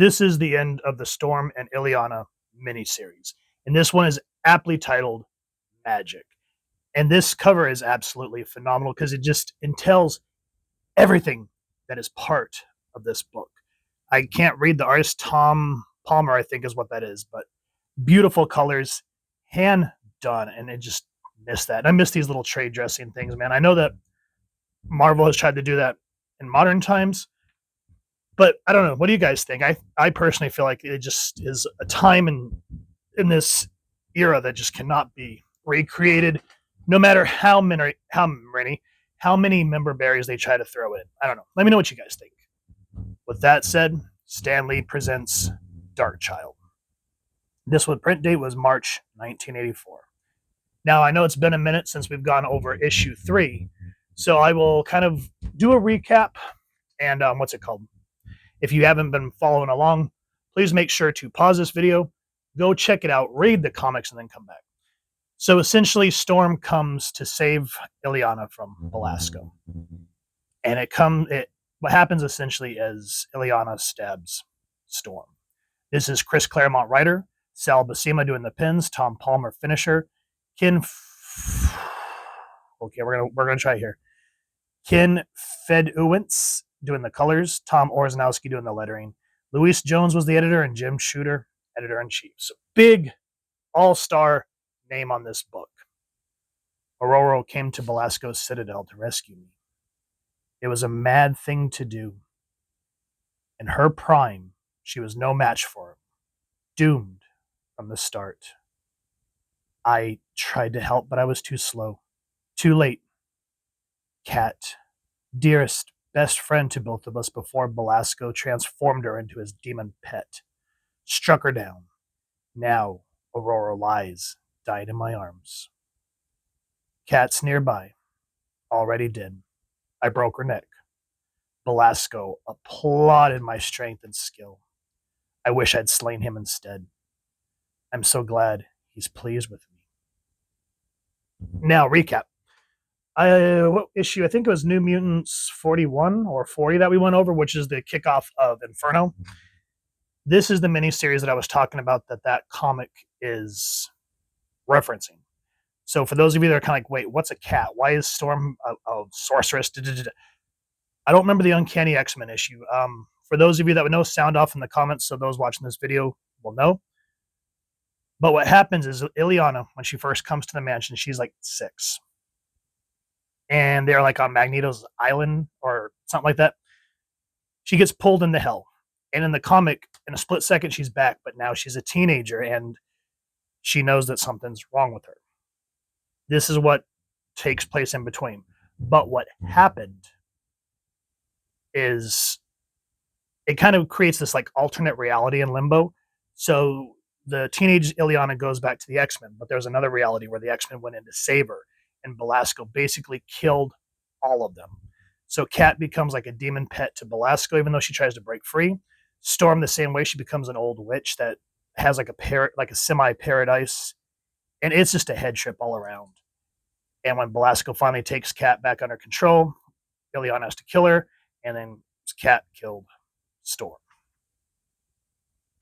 This is the end of the Storm and Illyana miniseries. And this one is aptly titled Magik. And this cover is absolutely phenomenal because it just entails everything that is part of this book. I can't read the artist. Tom Palmer, I think is what that is, but beautiful colors, hand done, and I just miss that. And I miss these little trade dressing things, man. I know that Marvel has tried to do that in modern times, but I don't know. What do you guys think? I personally feel like it just is a time in this era that just cannot be recreated, no matter how many member berries they try to throw in. I don't know. Let me know what you guys think. With that said, Stan Lee presents Darkchild. This one print date was March 1984. Now, I know it's been a minute since we've gone over issue 3, so I will kind of do a recap and what's it called? If you haven't been following along, please make sure to pause this video, go check it out, read the comics, and then come back. So essentially, Storm comes to save Illyana from Belasco. And what happens essentially is Illyana stabs Storm. This is Chris Claremont writer, Sal Buscema doing the pins, Tom Palmer finisher, we're gonna try here. Ken Feduniewicz doing the colors, Tom Orzechowski doing the lettering. Louise Jones was the editor, and Jim Shooter, editor-in-chief. So big all-star name on this book. Aurora came to Belasco's citadel to rescue me. It was a mad thing to do. In her prime, she was no match for him. Doomed from the start. I tried to help, but I was too slow. Too late. Kat, dearest, best friend to both of us before Belasco transformed her into his demon pet. Struck her down. Now, Aurora lies, died in my arms. Kat's nearby. Already dead. I broke her neck. Belasco applauded my strength and skill. I wish I'd slain him instead. I'm so glad he's pleased with me. Now, recap. What issue? I think it was New Mutants 41 or 40 that we went over, which is the kickoff of Inferno. This is the miniseries that I was talking about that comic is referencing. So for those of you that are kind of like, wait, what's a cat? Why is Storm a sorceress? I don't remember the Uncanny X-Men issue. For those of you that would know, sound off in the comments so those watching this video will know. But what happens is Illyana, when she first comes to the mansion, she's like 6. And they're like on Magneto's island or something like that. She gets pulled into hell. And in the comic, in a split second, she's back. But now she's a teenager and she knows that something's wrong with her. This is what takes place in between. But what happened is it kind of creates this like alternate reality in Limbo. So the teenage Illyana goes back to the X-Men, but there's another reality where the X-Men went in to save her, and Belasco basically killed all of them. So Kat becomes like a demon pet to Belasco, even though she tries to break free. Storm, the same way, she becomes an old witch that has like a semi-paradise, and it's just a head trip all around. And when Belasco finally takes Kat back under control, Illyana has to kill her, and then Kat killed Storm.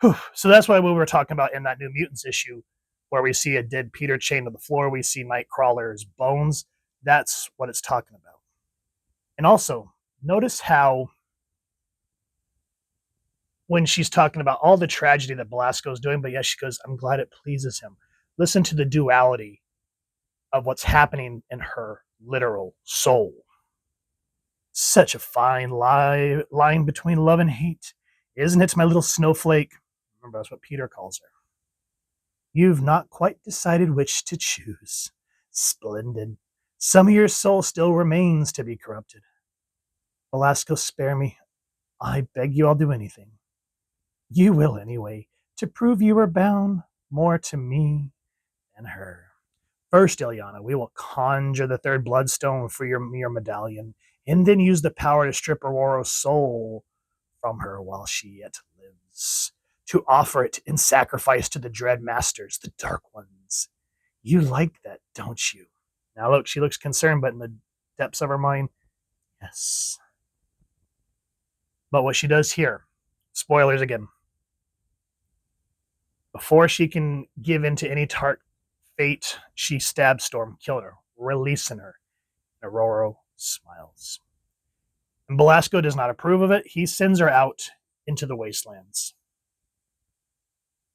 Whew. So that's why we were talking about in that New Mutants issue, where we see a dead Peter chained to the floor, we see Nightcrawler's bones. That's what it's talking about. And also, notice how when she's talking about all the tragedy that Belasco's doing, but yes, she goes, I'm glad it pleases him. Listen to the duality of what's happening in her literal soul. Such a fine line between love and hate. Isn't it, my little snowflake? Remember, that's what Peter calls her. You've not quite decided which to choose. Splendid. Some of your soul still remains to be corrupted. Belasco, spare me. I beg you, I'll do anything. You will anyway, to prove you are bound more to me than her. First, Illyana, we will conjure the third bloodstone for your medallion, and then use the power to strip Aurora's soul from her while she yet lives, to offer it in sacrifice to the dread masters, the Dark Ones. You like that, don't you? Now look, she looks concerned, but in the depths of her mind, yes. But what she does here, spoilers again, Before she can give in to any tart fate, she stabs Storm, killing her, releasing her. Aurora smiles. And Belasco does not approve of it. He sends her out into the wastelands.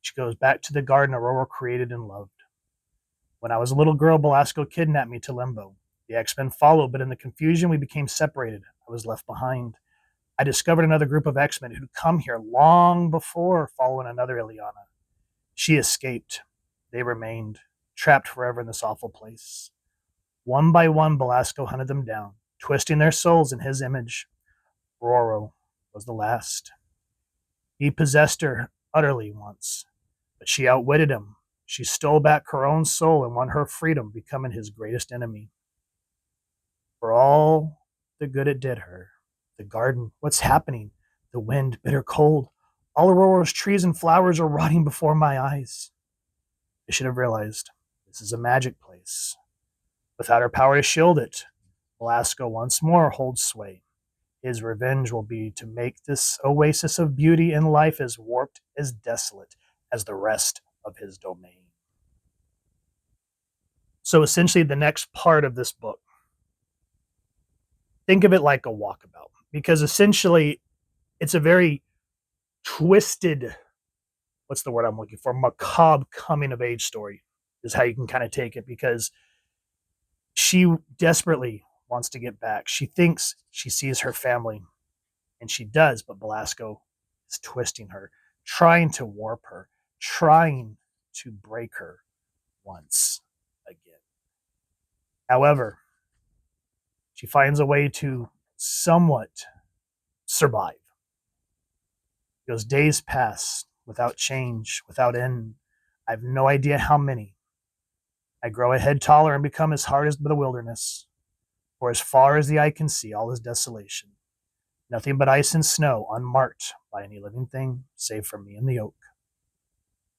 She goes back to the garden Aurora created and loved. When I was a little girl, Belasco kidnapped me to Limbo. The X-Men followed, but in the confusion, we became separated. I was left behind. I discovered another group of X-Men who'd come here long before following another Illyana. She escaped. They remained, trapped forever in this awful place. One by one, Belasco hunted them down, twisting their souls in his image. Roro was the last. He possessed her utterly once, but she outwitted him. She stole back her own soul and won her freedom, becoming his greatest enemy. For all the good it did her, the garden, what's happening? The wind, bitter cold. All Aurora's trees and flowers are rotting before my eyes. I should have realized this is a magic place. Without her power to shield it, Belasco once more holds sway. His revenge will be to make this oasis of beauty and life as warped, as desolate as the rest of his domain. So essentially, the next part of this book, think of it like a walkabout, because essentially it's a very twisted, what's the word I'm looking for, macabre coming of age story is how you can kind of take it, because she desperately wants to get back. She thinks she sees her family, and she does, but Belasco is twisting her, trying to warp her, trying to break her once again. However, she finds a way to somewhat survive. Those days pass without change, without end. I have no idea how many. I grow a head taller and become as hard as the wilderness. For as far as the eye can see, all is desolation. Nothing but ice and snow, unmarked by any living thing, save for me and the oak.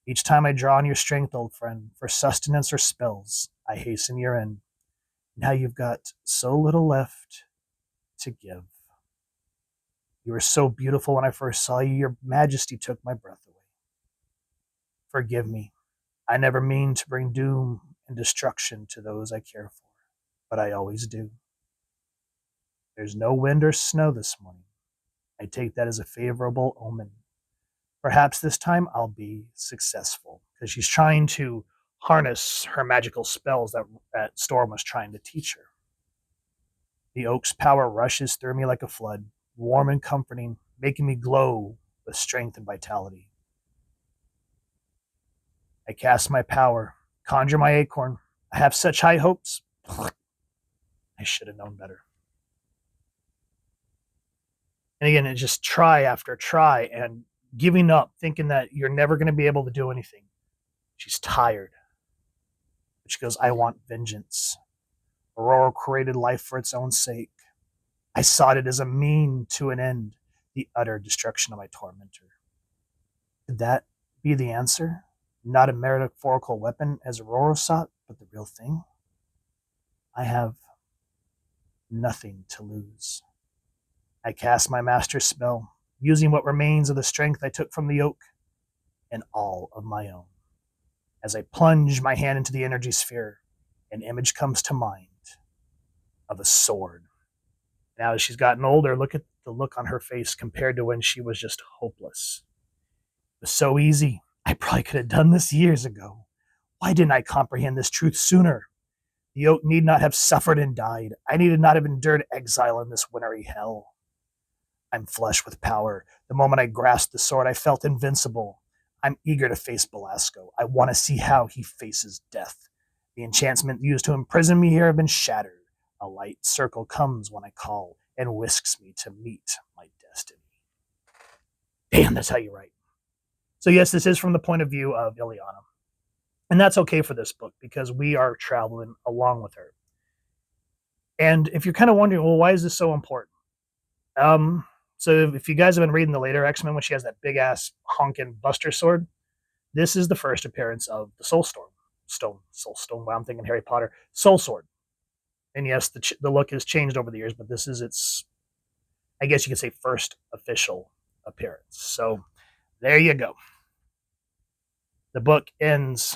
Each time I draw on your strength, old friend, for sustenance or spells, I hasten your end. Now you've got so little left to give. You were so beautiful when I first saw you, your majesty took my breath away. Forgive me. I never mean to bring doom and destruction to those I care for, but I always do. There's no wind or snow this morning. I take that as a favorable omen. Perhaps this time I'll be successful, because she's trying to harness her magical spells that Storm was trying to teach her. The oak's power rushes through me like a flood, warm and comforting, making me glow with strength and vitality. I cast my power, conjure my acorn. I have such high hopes. I should have known better. And again, it's just try after try and giving up, thinking that you're never going to be able to do anything. She's tired. But she goes, I want vengeance. Aurora created life for its own sake. I sought it as a mean to an end, the utter destruction of my tormentor. Could that be the answer? Not a metaphorical weapon as Aurora sought, but the real thing? I have nothing to lose. I cast my master spell, using what remains of the strength I took from the oak and all of my own. As I plunge my hand into the energy sphere, an image comes to mind of a sword. Now as she's gotten older, look at the look on her face compared to when she was just hopeless. It was so easy. I probably could have done this years ago. Why didn't I comprehend this truth sooner? The oak need not have suffered and died. I need not have endured exile in this wintry hell. I'm flush with power. The moment I grasped the sword, I felt invincible. I'm eager to face Belasco. I want to see how he faces death. The enchantment used to imprison me here have been shattered. A light circle comes when I call and whisks me to meet my destiny. Damn, that's how you write. So yes, this is from the point of view of Illyana. And that's okay for this book because we are traveling along with her. And if you're kind of wondering, well, why is this so important? So if you guys have been reading the later X-Men when she has that big ass honking Buster sword, this is the first appearance of the Soulstone. Wow, I'm thinking Harry Potter. Soulsword. And yes, the look has changed over the years, but this is its, I guess you could say, first official appearance. So there you go. The book ends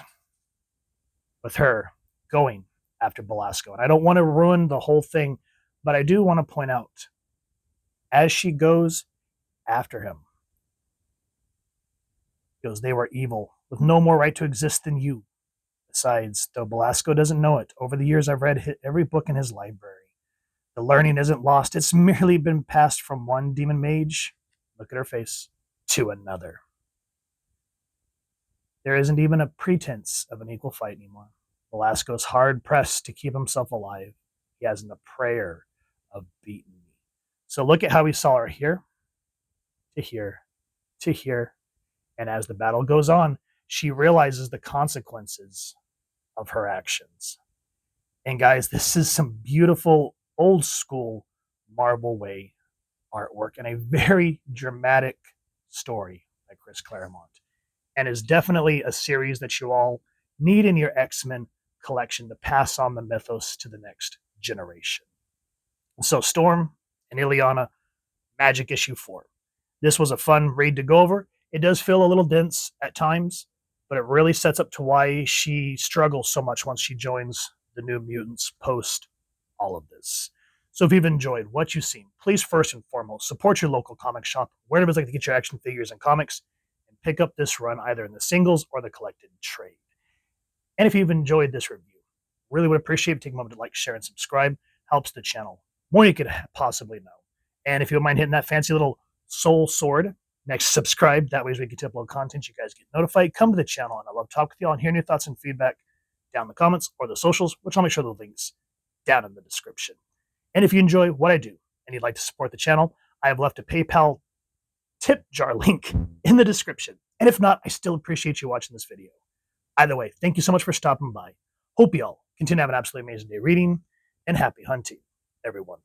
with her going after Belasco. And I don't want to ruin the whole thing, but I do want to point out, as she goes after him, goes, they were evil, with no more right to exist than you. Besides, though Belasco doesn't know it, over the years I've read every book in his library. The learning isn't lost, it's merely been passed from one demon mage, look at her face, to another. There isn't even a pretense of an equal fight anymore. Belasco's hard pressed to keep himself alive. He hasn't a prayer of beating me. So look at how we saw her here, to here, to here. And as the battle goes on, she realizes the consequences of her actions. And guys, this is some beautiful old school Marvel Way artwork and a very dramatic story by Chris Claremont. And is definitely a series that you all need in your X-Men collection to pass on the mythos to the next generation. So Storm and Illyana, Magik issue 4. This was a fun read to go over. It does feel a little dense at times, but it really sets up to why she struggles so much once she joins the New Mutants post all of this. So if you've enjoyed what you've seen, please first and foremost support your local comic shop, wherever it's like to get your action figures and comics, and pick up this run either in the singles or the collected trade. And if you've enjoyed this review, really would appreciate it. Take a moment to like, share, and subscribe. Helps the channel more you could possibly know. And if you don't mind hitting that fancy little Soulsword next to subscribe, that way as we get to upload content, you guys get notified. Come to the channel, and I love talking with you all and hearing your thoughts and feedback down in the comments or the socials, which I'll make sure the links down in the description. And if you enjoy what I do and you'd like to support the channel, I have left a PayPal tip jar link in the description. And if not, I still appreciate you watching this video. Either way, thank you so much for stopping by. Hope you all continue to have an absolutely amazing day reading, and happy hunting, everyone.